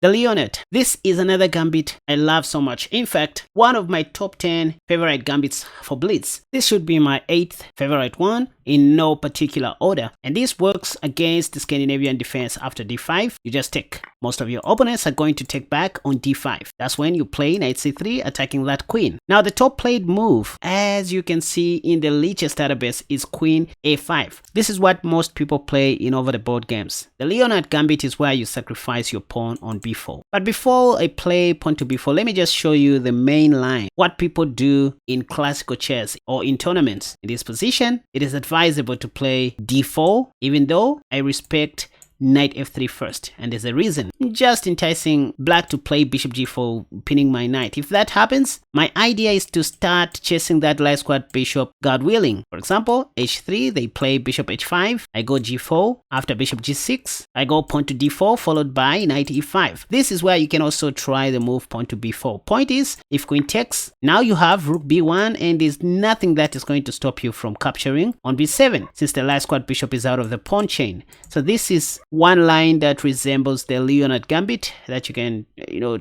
The Leonhardt. This is another gambit I love so much. In fact, one of my top 10 favorite gambits for blitz. This should be my 8th favorite one in no particular order. And this works against the Scandinavian defense. After d5, you just take. Most of your opponents are going to take back on d5. That's when you play knight c3, attacking that queen. Now the top played move, as you can see in the Lichess database, is queen a5. This is what most people play in over the board games. The Leonhardt Gambit is where you sacrifice your pawn on b4. But before I play pawn to b4, let me just show you the main line. What people do in classical chess or in tournaments. In this position, it is advisable to play d4, even though I respect knight f3 first, and there's a reason. Just enticing black to play bishop g4, pinning my knight. If that happens, my idea is to start chasing that light squared bishop, God willing. For example, h3, they play bishop h5, I go g4, after bishop g6, I go pawn to d4 followed by knight e5. This is where you can also try the move pawn to b4. Point is, if queen takes, now you have rook b1 and there's nothing that is going to stop you from capturing on b7, since the light squared bishop is out of the pawn chain. So this is one line that resembles the Leonhardt Gambit that you can,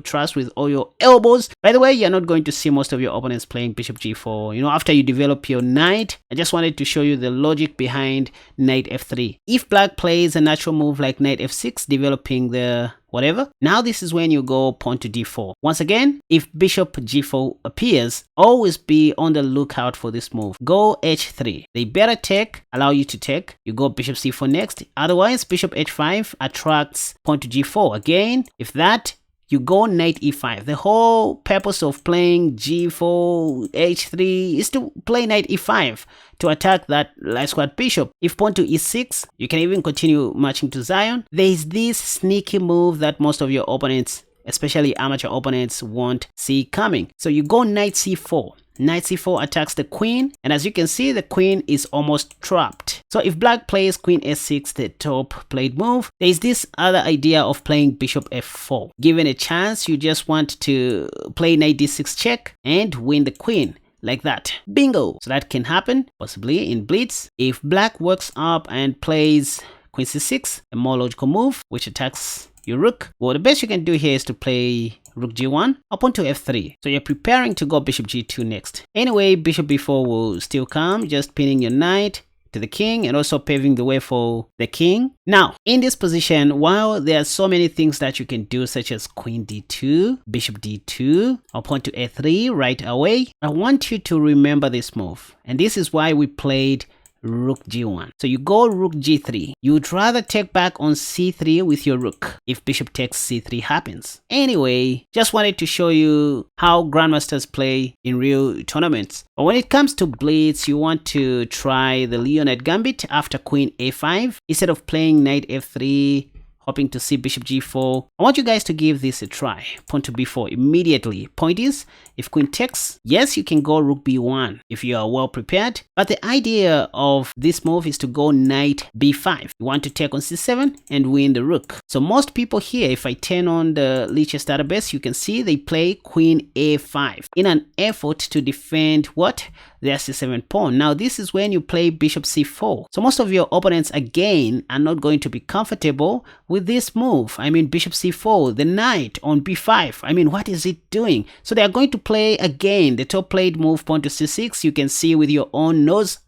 trust with all your elbows. By the way, you're not going to see most of your opponents playing bishop g4. After you develop your knight, I just wanted to show you the logic behind knight f3. If black plays a natural move like knight f6, developing the whatever, now this is when you go pawn to d4. Once again, if bishop g4 appears, always be on the lookout for this move. Go h3. They better take, allow you to take. You go bishop c4 next. Otherwise, bishop h5 attracts pawn to g4. Again, if that, you go knight e5. The whole purpose of playing g4, h3 is to play knight e5 to attack that light squared bishop. If pawn to e6, you can even continue marching to Zion. There is this sneaky move that most of your opponents, especially amateur opponents, won't see coming. So you go knight c4. Knight c4 attacks the queen, and as you can see, the queen is almost trapped. So if black plays queen s6, the top played move, there is this other idea of playing bishop f4. Given a chance, you just want to play knight d6 check and win the queen. Like that. Bingo! So that can happen, possibly in blitz. If black works up and plays queen c6, a more logical move, which attacks your rook. Well, the best you can do here is to play rook g1 up onto f3. So you're preparing to go bishop g2 next. Anyway, bishop b4 will still come, just pinning your knight to the king and also paving the way for the king. Now, in this position, while there are so many things that you can do, such as queen d2, bishop d2, up onto a3 right away, I want you to remember this move. And this is why we played rook g1. So you go rook g3. You'd rather take back on c3 with your rook if bishop takes c3 happens. Anyway, just wanted to show you how grandmasters play in real tournaments. But when it comes to blitz, you want to try the Leonhardt Gambit after queen a5 instead of playing knight f3, hoping to see bishop g4. I want you guys to give this a try. Pawn to b4 immediately. Point is, if queen takes, yes, you can go rook b1 if you are well prepared. But the idea of this move is to go knight b5. You want to take on c7 and win the rook. So most people here, if I turn on the Lichess database, you can see they play queen a5 in an effort to defend what? Their c7 pawn. Now this is when you play bishop c4. So most of your opponents again are not going to be comfortable with this move. I mean, bishop c4, the knight on b5. I mean, what is it doing? So they are going to play again the top played move, pawn to c6. You can see with your own nose.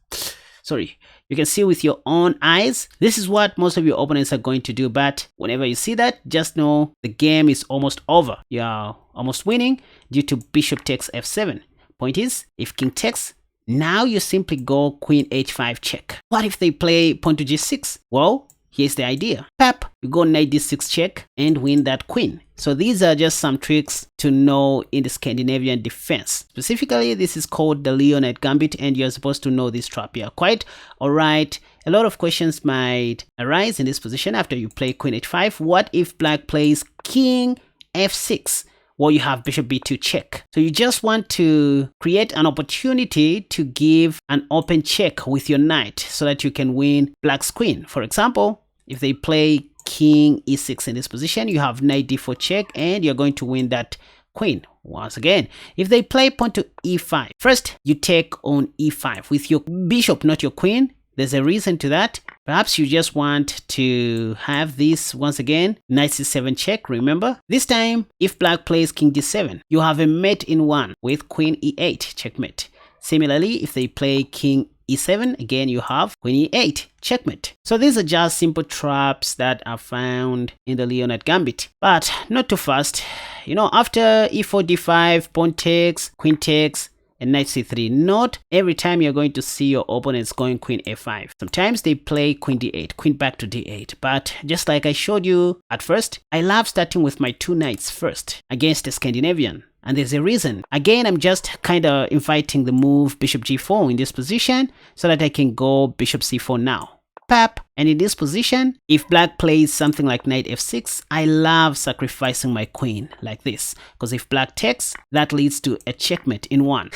Sorry. You can see with your own eyes. This is what most of your opponents are going to do. But whenever you see that, just know the game is almost over. You are almost winning due to bishop takes f7. Point is, if king takes, now you simply go queen h5 check. What if they play pawn to g6? Well, here's the idea. Pap, you go knight d6 check and win that queen. So these are just some tricks to know in the Scandinavian defense. Specifically, this is called the Leonhardt Gambit, and you're supposed to know this trap. You're quite alright. A lot of questions might arise in this position after you play queen h5. What if black plays king f6? Well, you have bishop b2 check. So you just want to create an opportunity to give an open check with your knight so that you can win black's queen. For example, if they play king e6 in this position, you have knight d4 check and you're going to win that queen. Once again, if they play pawn to e5, first you take on e5 with your bishop, not your queen. There's a reason to that. Perhaps you just want to have this once again, knight c7 check, remember? This time, if black plays king d7, you have a mate in one with queen e8, checkmate. Similarly, if they play king e7, again you have queen e8, checkmate. So these are just simple traps that are found in the Leonhardt Gambit, but not too fast. You know, after e4, d5, pawn takes, queen takes, and knight c3, not every time you're going to see your opponents going queen a5. Sometimes they play queen d8, queen back to d8, but just like I showed you at first, I love starting with my 2 knights first against the Scandinavian. And there's a reason. Again, I'm just kind of inviting the move bishop g4 in this position so that I can go bishop c4 now. Pap. And in this position, if black plays something like knight f6, I love sacrificing my queen like this. Because if black takes, that leads to a checkmate in one.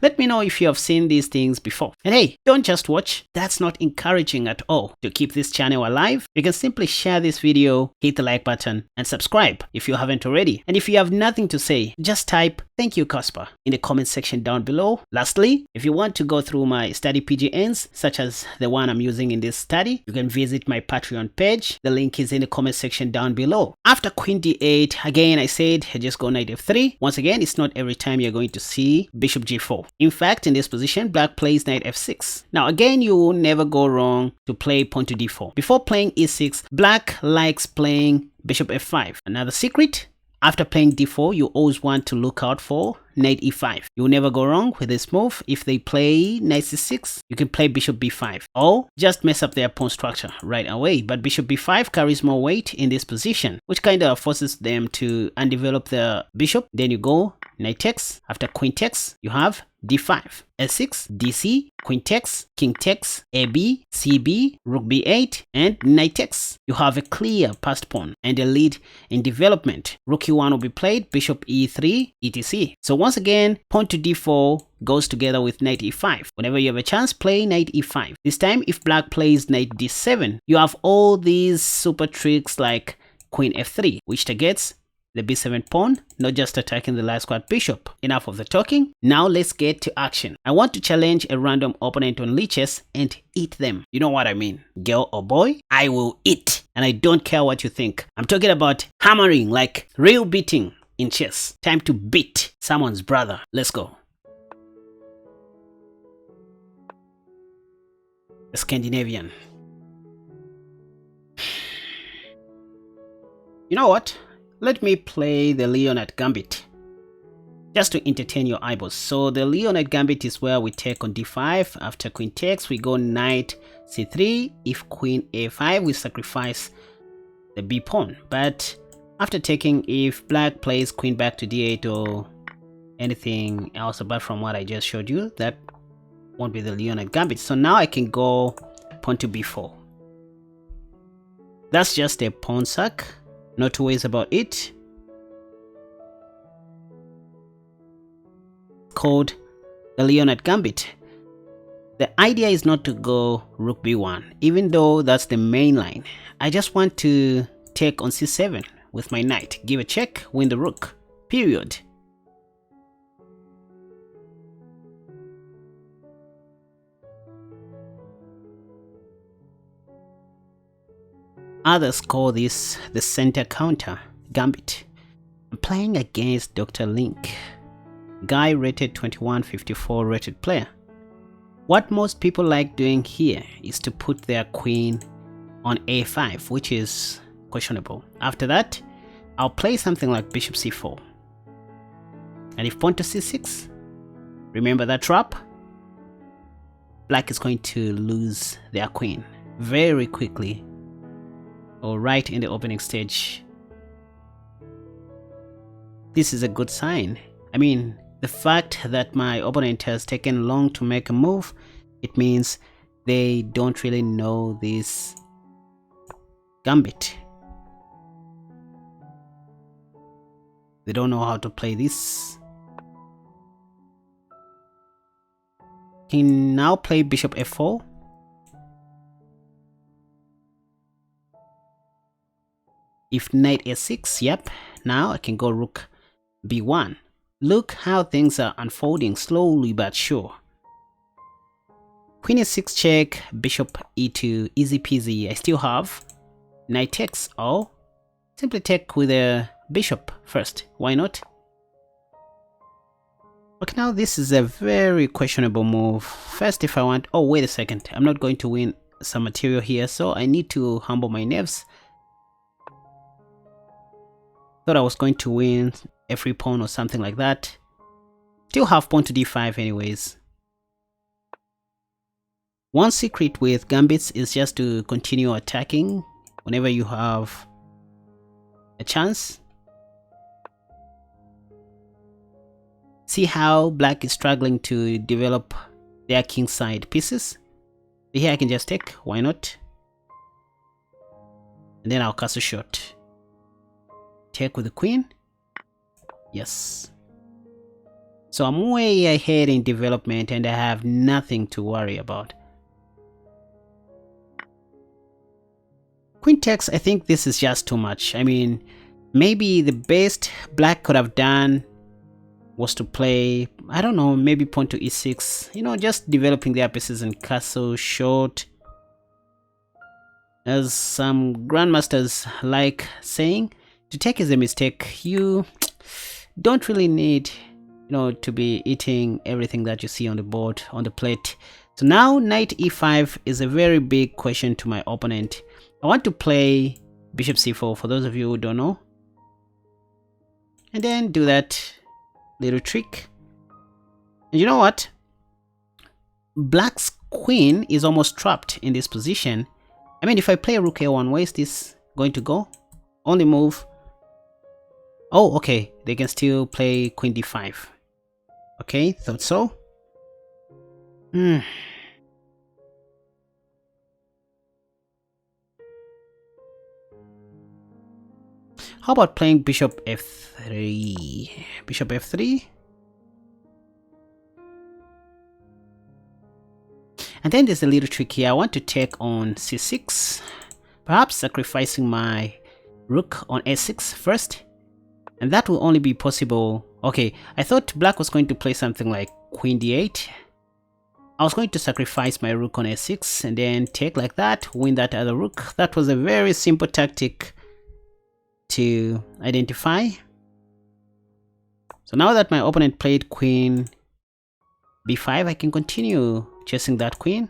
Let me know if you have seen these things before. And hey, don't just watch. That's not encouraging at all. To keep this channel alive, you can simply share this video, hit the like button, and subscribe if you haven't already. And if you have nothing to say, just type "Thank you, Kaspa" in the comment section down below. Lastly, if you want to go through my study PGNs, such as the one I'm using in this study, you can visit my Patreon page. The link is in the comment section down below. After queen d8, again I said just go knight f3. Once again, it's not every time you're going to see bishop g4. In fact, in this position, black plays knight f6. Now again, you will never go wrong to play pawn to d4. Before playing e6, black likes playing bishop f5. Another secret: after playing d4, you always want to look out for knight e5. You'll never go wrong with this move. If they play knight c6, you can play bishop b5 or just mess up their pawn structure right away. But bishop b5 carries more weight in this position, which kind of forces them to undevelop the bishop. Then you go knight takes. After queen takes, you have d5, s6, dc, queen takes, king takes, ab, cb, rook b8, and knight takes. You have a clear passed pawn and a lead in development. Rook e1 will be played, bishop e3, etc. So once again, pawn to d4 goes together with knight e5. Whenever you have a chance, play knight e5. This time, if black plays knight d7, you have all these super tricks like queen f3, which targets the b7 pawn, not just attacking the last square bishop. Enough of the talking. Now let's get to action. I want to challenge a random opponent on leeches and eat them. You know what I mean? Girl or boy, I will eat. And I don't care what you think. I'm talking about hammering, like real beating in chess. Time to beat someone's brother. Let's go. The Scandinavian. You know what? Let me play the Leonhardt Gambit just to entertain your eyeballs. So the Leonhardt Gambit is where we take on d5. After queen takes, we go knight c3. If queen a5, we sacrifice the b pawn. But after taking, if black plays queen back to d8 or anything else apart from what I just showed you, that won't be the Leonhardt Gambit. So now I can go pawn to b4. That's just a pawn sack. Not to worry about it. Called the Leonhardt Gambit. The idea is not to go rook b1, even though that's the main line. I just want to take on c7 with my knight, give a check, win the rook, period. Others call this the center counter gambit. I'm playing against Dr. Link, guy rated 2154 rated player. What most people like doing here is to put their queen on a5, which is questionable. After that, I'll play something like bishop c4. And if pawn to c6, remember that trap? Black is going to lose their queen very quickly, or right in the opening stage. This is a good sign. I mean, the fact that my opponent has taken long to make a move, it means they don't really know this gambit. They don't know how to play this. Can now play bishop f4. If knight a6, yep, now I can go rook b1. Look how things are unfolding slowly but sure. Queen e6 check, bishop e2, easy peasy. I still have knight takes. Oh, simply take with a bishop first. Why not? Okay, now this is a very questionable move. First, if I want... Oh, wait a second. I'm not going to win some material here, so I need to humble my nerves. Thought I was going to win a free pawn or something like that. Still have pawn to d5 anyways. One secret with gambits is just to continue attacking whenever you have a chance. See how black is struggling to develop their kingside pieces? Here I can just take, why not? And then I'll castle shot. Take with the queen. Yes. So I'm way ahead in development and I have nothing to worry about. Queen takes, I think this is just too much. I mean, maybe the best black could have done was to play, I don't know, maybe pawn to e6, you know, just developing their pieces in castle short. As some grandmasters like saying, to take is a mistake. You don't really need, you know, to be eating everything that you see on the board, on the plate. So now knight e5 is a very big question to my opponent. I want to play bishop c4 for those of you who don't know. And then do that little trick. And you know what? Black's queen is almost trapped in this position. I mean, if I play rook a1, where is this going to go? Only move. Oh, okay. They can still play queen d5. Okay, thought so. How about playing bishop f3? Bishop f3. And then there's a little trick here. I want to take on c6. Perhaps sacrificing my rook on a6 first. And that will only be possible... Okay, I thought black was going to play something like queen d8. I was going to sacrifice my rook on a6 and then take like that, win that other rook. That was a very simple tactic to identify. So now that my opponent played queen b5, I can continue chasing that queen.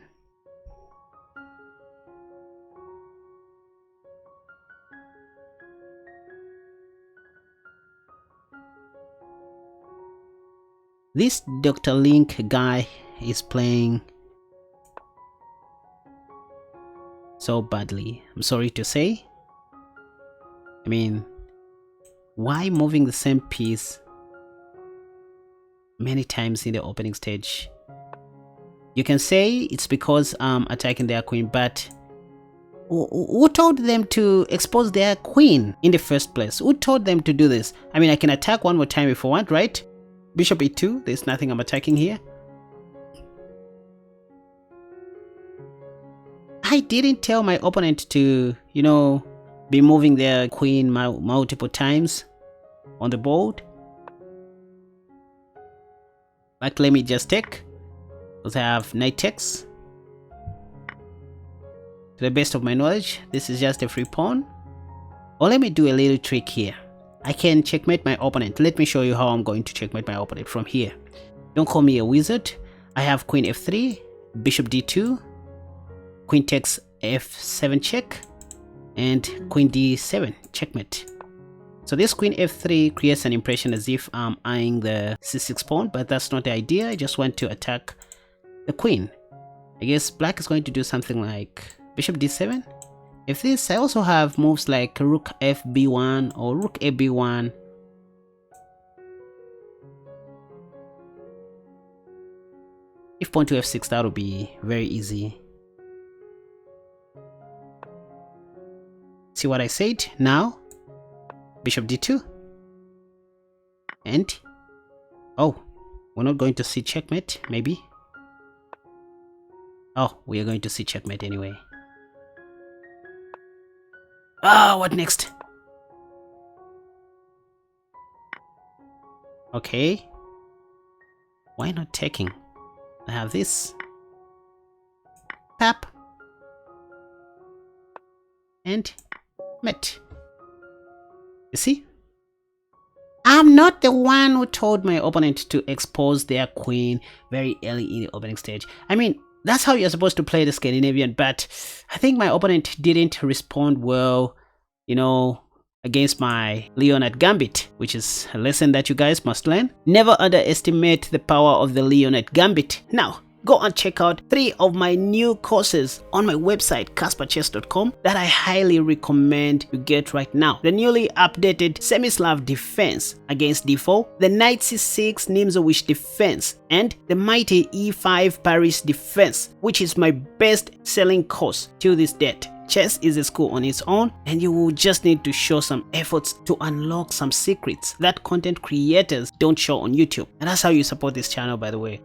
This Dr. Link guy is playing so badly, I'm sorry to say. I mean, why moving the same piece many times in the opening stage? You can say it's because I'm attacking their queen, but who told them to expose their queen in the first place? Who told them to do this? I mean, I can attack one more time if I want, right? Bishop e2, there's nothing I'm attacking here. I didn't tell my opponent to, you know, be moving their queen multiple times on the board. But let me just take, because I have knight takes. To the best of my knowledge, this is just a free pawn. Or let me do a little trick here. I can checkmate my opponent. Let me show you how I'm going to checkmate my opponent from here. Don't call me a wizard. I have queen f3, bishop d2, queen takes f7 check, and queen d7 checkmate. So this queen f3 creates an impression as if I'm eyeing the c6 pawn, but that's not the idea. I just want to attack the queen. I guess black is going to do something like bishop d7. If this, I also have moves like rook fb1 or rook ab1. If pawn to f6, that would be very easy. See what I said? Now, bishop d2. And, oh, we're not going to see checkmate, maybe. Oh, we are going to see checkmate anyway. Ah, what next? Okay. Why not taking? I have this. Tap. And mate. You see? I'm not the one who told my opponent to expose their queen very early in the opening stage. I mean, that's how you're supposed to play the Scandinavian, but I think my opponent didn't respond well, you know, against my Leonhardt Gambit, which is a lesson that you guys must learn. Never underestimate the power of the Leonhardt Gambit. Now, go and check out 3 of my new courses on my website KaspaChess.com that I highly recommend you get right now. The newly updated Semi-Slav defense against d4, the Knight c6 Nimzowitsch defense, and the mighty e5 Paris defense, which is my best selling course till this date. Chess is a school on its own, and you will just need to show some efforts to unlock some secrets that content creators don't show on YouTube. And that's how you support this channel, by the way.